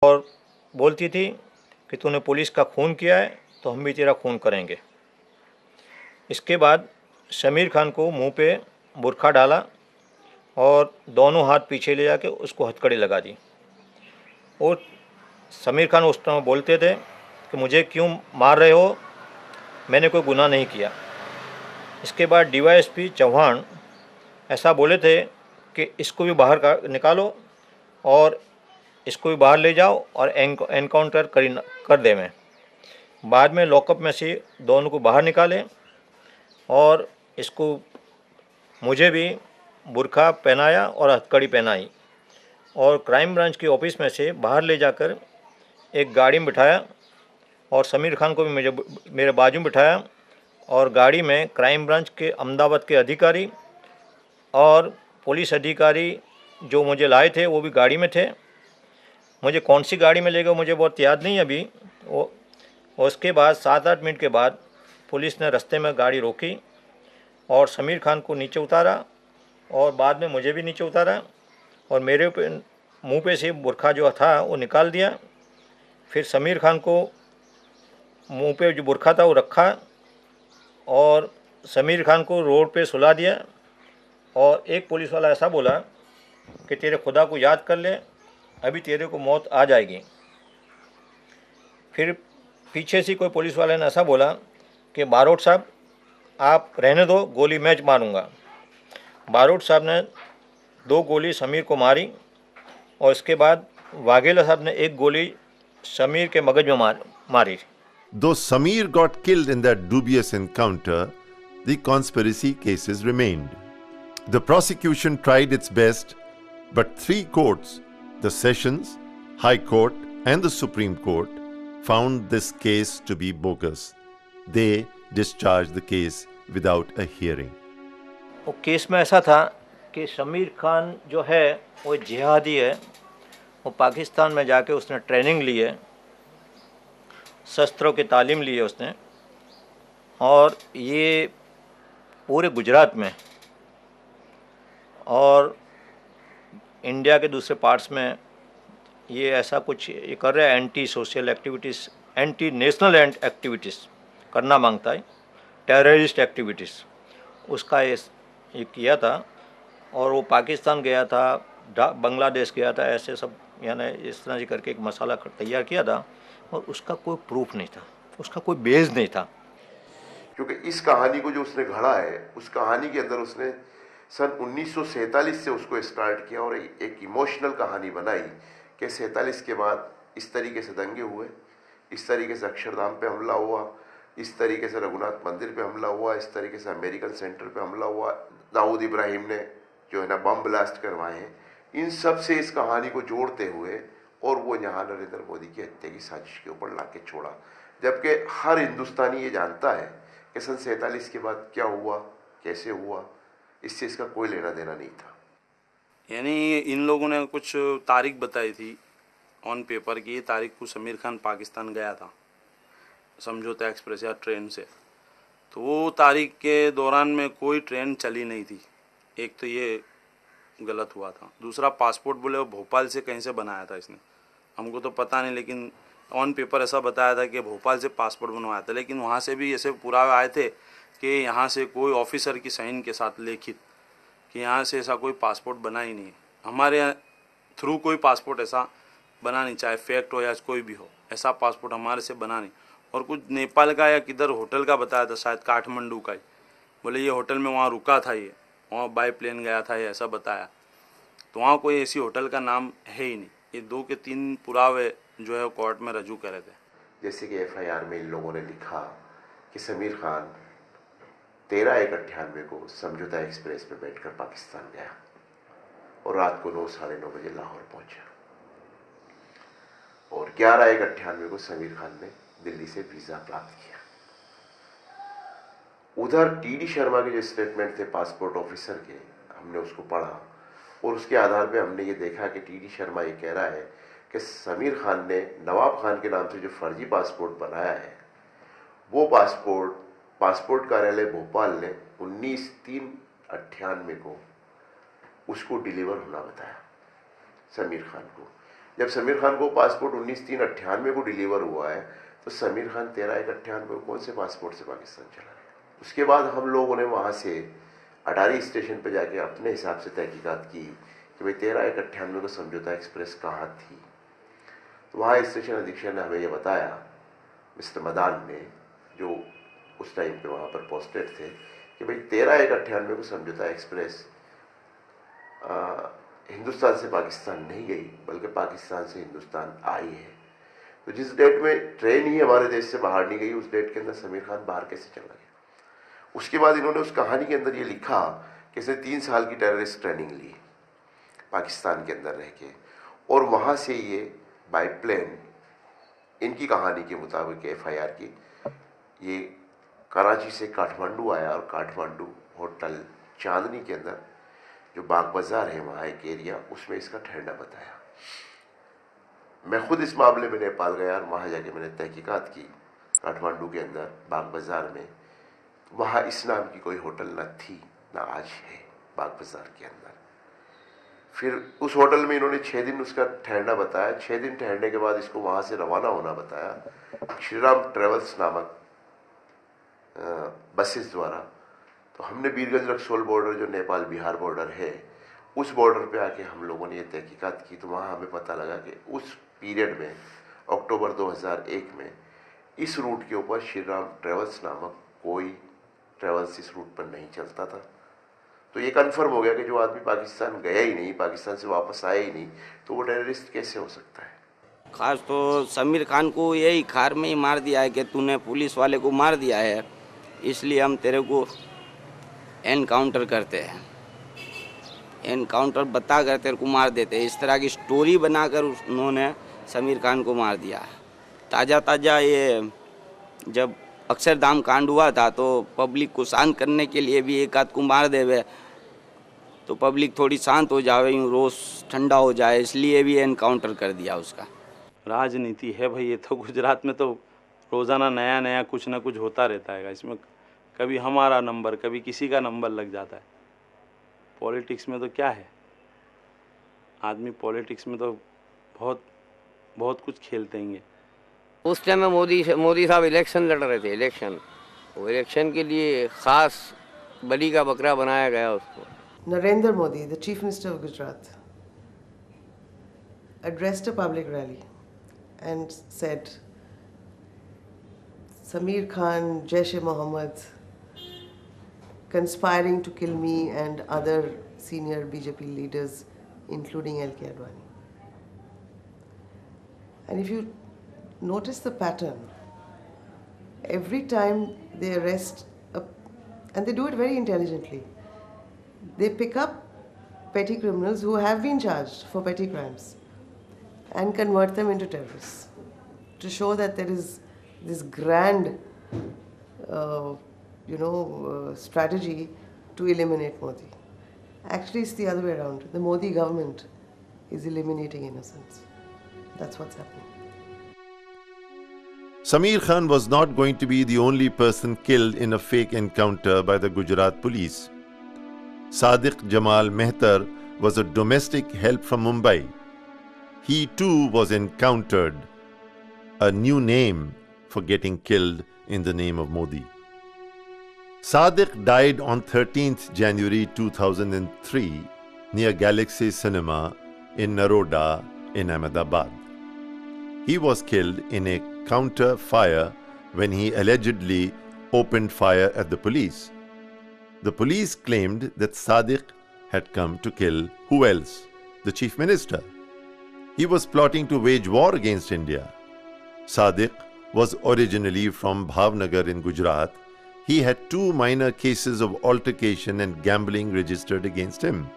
और बोलती थी कि तूने पुलिस का खून किया है तो हम भी तेरा खून करेंगे। इसके बाद समीर खान को मुंह पे बुर्खा डाला और दोनों हाथ पीछे ले जाके उसको हथकड़ी लगा दी। और समीर खान उस टाइम बोलते थे कि मुझे क्यों मार रहे हो, मैंने कोई गुनाह नहीं किया। इसके बाद डीवाईएसपी चौहान ऐसा बोले थे कि इसको भी बाहर निकालो और इसको भी बाहर ले जाओ और एनकाउंटर कर दे। मैं बाद में लॉकअप में से दोनों को बाहर निकाले और इसको मुझे भी बुर्खा पहनाया और हथकड़ी पहनाई और क्राइम ब्रांच के ऑफिस में से बाहर ले जाकर एक गाड़ी में बिठाया और समीर खान को भी मेरे बाजू में बिठाया और गाड़ी में क्राइम ब्रांच के अहमदाबाद के अधिकारी और पुलिस अधिकारी जो मुझे लाए थे वो भी गाड़ी में थे। मुझे कौन सी गाड़ी में ले गए मुझे बहुत याद नहीं अभी। वो उसके बाद 7-8 मिनट के बाद पुलिस ने रास्ते में गाड़ी रोकी और समीर खान को नीचे उतारा और बाद में मुझे भी नीचे उतारा और मेरे मुंह पे से बुर्खा जो था वो निकाल दिया। फिर समीर खान को मुंह पे जो बुर्खा था वो रखा और समीर खान को रोड पे सुला दिया। और एक पुलिस वाला ऐसा बोला कि तेरे खुदा को याद कर ले, अभी तेरे को मौत आ जाएगी। फिर पीछे से कोई पुलिस वाले ने ऐसा बोला कि बारोट साहब आप रहने दो, गोली मैं मारूंगा। बारोट साहब ने 2 गोली समीर को मारी और इसके बाद वाघेला साहब ने 1 गोली समीर के मगज में मारी। Though Samir got killed in that dubious encounter, the conspiracy cases remained. The prosecution tried its best, but 3 courts, the Sessions, High Court, and the Supreme Court, found this case to be bogus. They discharged the case without a hearing. वो case में ऐसा था कि समीर खान जो है वो जिहादी है। वो पाकिस्तान में जाके उसने ट्रेनिंग ली है, शस्त्रों की तालीम ली है उसने, और ये पूरे गुजरात में और इंडिया के दूसरे पार्ट्स में ये ऐसा कुछ ये कर रहा है। Anti social activities, anti national activities करना मांगता है, टेररिस्ट एक्टिविटीज़ उसका ये किया था। और वो पाकिस्तान गया था, बांग्लादेश गया था, ऐसे सब यानी इस तरह से करके एक मसाला तैयार किया था और उसका कोई प्रूफ नहीं था, उसका कोई बेस नहीं था। क्योंकि इस कहानी को जो उसने घड़ा है, उस कहानी के अंदर उसने सन 1947 से उसको स्टार्ट किया और एक इमोशनल कहानी बनाई कि 47 के बाद इस तरीके से दंगे हुए, इस तरीके से अक्षरधाम पे हमला हुआ, इस तरीके से रघुनाथ मंदिर पे हमला हुआ, इस तरीके से अमेरिकन सेंटर पे हमला हुआ, दाऊद इब्राहिम ने जो है ना बम ब्लास्ट करवाए हैं। इन सब से इस कहानी को जोड़ते हुए और वो यहाँ नरेंद्र मोदी की हत्या की साजिश के ऊपर लाके छोड़ा, जबकि हर हिंदुस्तानी ये जानता है कि सन 47 के बाद क्या हुआ, कैसे हुआ, इससे इसका कोई लेना देना नहीं था। यानी इन लोगों ने कुछ तारीख बताई थी ऑन पेपर की, ये तारीख को समीर खान पाकिस्तान गया था समझौता एक्सप्रेस या ट्रेन से, तो वो तारीख के दौरान में कोई ट्रेन चली नहीं थी। एक तो ये गलत हुआ था, दूसरा पासपोर्ट बोले वो भोपाल से कहीं से बनाया था इसने, हमको तो पता नहीं, लेकिन ऑन पेपर ऐसा बताया था कि भोपाल से पासपोर्ट बनवाया था। लेकिन वहाँ से भी ऐसे पुरावे आए थे कि यहाँ से कोई ऑफिसर की साइन के साथ लिखित कि यहाँ से ऐसा कोई पासपोर्ट बना ही नहीं है, हमारे थ्रू कोई पासपोर्ट ऐसा बना नहीं, चाहे फैक्ट हो या कोई भी हो, ऐसा पासपोर्ट हमारे से बना नहीं। और कुछ नेपाल का या किधर होटल का बताया था, शायद काठमांडू का ही, बोले ये होटल में वहाँ रुका था, ये वहाँ बाई प्लेन गया था, ये ऐसा बताया। तो वहाँ कोई ऐसी होटल का नाम है ही नहीं। ये 2 के 3 पुरावे जो है कोर्ट में रजू करे थे। जैसे कि FIR में इन लोगों ने लिखा कि समीर खान 13/1/98 को समझौता एक्सप्रेस पे बैठकर पाकिस्तान गया और रात को 9 साढ़े 9 बजे लाहौर पहुंचा और 11/1/98 को समीर खान ने दिल्ली से वीजा प्राप्त किया। उधर TD शर्मा के जो स्टेटमेंट थे पासपोर्ट ऑफिसर के, हमने उसको पढ़ा और उसके आधार पे हमने ये देखा कि TD शर्मा ये कह रहा है कि समीर खान ने नवाब खान के नाम से जो फर्जी पासपोर्ट बनाया है, वो पासपोर्ट कार्यालय भोपाल ने 19/3/98 को उसको डिलीवर होना बताया समीर खान को। जब समीर खान को पासपोर्ट 19/3/98 को डिलीवर हुआ है, तो समीर खान 13/1/98 को कौन से पासपोर्ट से पाकिस्तान चला गया? उसके बाद हम लोगों ने वहाँ से अटारी स्टेशन पर जाके अपने हिसाब से तहकीकात की कि भाई 13/1/98 को समझौता एक्सप्रेस कहाँ थी। तो वहाँ स्टेशन अधीक्षक ने हमें ये बताया, मिस्टर मदान ने, जो उस टाइम पे वहाँ पर पोस्टेड थे, कि भाई 13/1/98 को समझौता एक्सप्रेस हिंदुस्तान से पाकिस्तान नहीं गई, बल्कि पाकिस्तान से हिंदुस्तान आई है। तो जिस डेट में ट्रेन ही हमारे देश से बाहर नहीं गई, उस डेट के अंदर समीर खान बाहर कैसे चला गया? उसके बाद इन्होंने उस कहानी के अंदर ये लिखा कि इसने 3 साल की टेररिस्ट ट्रेनिंग ली पाकिस्तान के अंदर रह के, और वहाँ से ये बाई प्लेन, इनकी कहानी के मुताबिक FIR की, ये कराची से काठमांडू आया और काठमांडू होटल चांदनी के अंदर जो बाग बाजार है वहाँ एक एरिया, उसमें इसका ठहरना बताया। मैं खुद इस मामले में नेपाल गया और वहाँ जाके मैंने तहकीकात की काठमांडू के अंदर बाग बाजार में। वहाँ इस नाम की कोई होटल न थी, ना आज है बाग बाजार के अंदर। फिर उस होटल में इन्होंने 6 दिन उसका ठहरना बताया। 6 दिन ठहरने के बाद इसको वहाँ से रवाना होना बताया श्री राम ट्रेवल्स नामक बसेस द्वारा। तो हमने बीरगंज रक्सौल बॉर्डर, जो नेपाल बिहार बॉर्डर है, उस बॉर्डर पे आके हम लोगों ने ये तहकीकात की। तो वहाँ हमें पता लगा कि उस पीरियड में, अक्टूबर 2001 में, इस रूट के ऊपर श्री राम ट्रेवल्स नामक कोई ट्रेवल्स इस रूट पर नहीं चलता था। तो ये कन्फर्म हो गया कि जो आदमी पाकिस्तान गया ही नहीं, पाकिस्तान से वापस आया ही नहीं, तो वो टेररिस्ट कैसे हो सकता है? खास तो समीर खान को यही खार में ही मार दिया है कि तूने पुलिस वाले को मार दिया है, इसलिए हम तेरे को एनकाउंटर करते हैं, एनकाउंटर बता कर तेरे को मार देते हैं। इस तरह की स्टोरी बनाकर उन्होंने समीर खान को मार दिया। ताज़ा ये जब अक्षरधाम कांड हुआ था, तो पब्लिक को शांत करने के लिए भी एक आध को मार देवे तो पब्लिक थोड़ी शांत हो जाए, यूँ रोष ठंडा हो जाए, इसलिए भी एनकाउंटर कर दिया उसका। राजनीति है भाई, ये तो गुजरात में तो रोज़ाना नया नया कुछ ना कुछ होता रहता है। इसमें कभी हमारा नंबर, कभी किसी का नंबर लग जाता है। पॉलिटिक्स में तो क्या है, आदमी पॉलिटिक्स में तो बहुत कुछ खेलते हैं। उस टाइम में मोदी साहब इलेक्शन लड़ रहे थे, वो इलेक्शन के लिए खास बलि का बकरा बनाया गया उसको। Narendra Modi, the Chief Minister of Gujarat, addressed a public rally and said, Sameer Khan, Jaish-e-Mohammed, conspiring to kill me and other senior BJP leaders, including L.K. Advani. And if you notice the pattern, every time they arrest, and they do it very intelligently, they pick up petty criminals who have been charged for petty crimes and convert them into terrorists to show that there is this grand, strategy to eliminate Modi. Actually, it's the other way around. The Modi government is eliminating innocents. That's what's happening. Sameer Khan was not going to be the only person killed in a fake encounter by the Gujarat police. Sadiq Jamal Mehtar was a domestic help from Mumbai. He too was encountered, a new name for getting killed in the name of Modi. Sadiq died on 13th January 2003 near Galaxy Cinema in Naroda in Ahmedabad. He was killed in a counter fire when he allegedly opened fire at the police. The police claimed that Sadiq had come to kill who else? The Chief Minister. He was plotting to wage war against India. Sadiq was originally from Bhavnagar in Gujarat. He had 2 minor cases of altercation and gambling registered against him.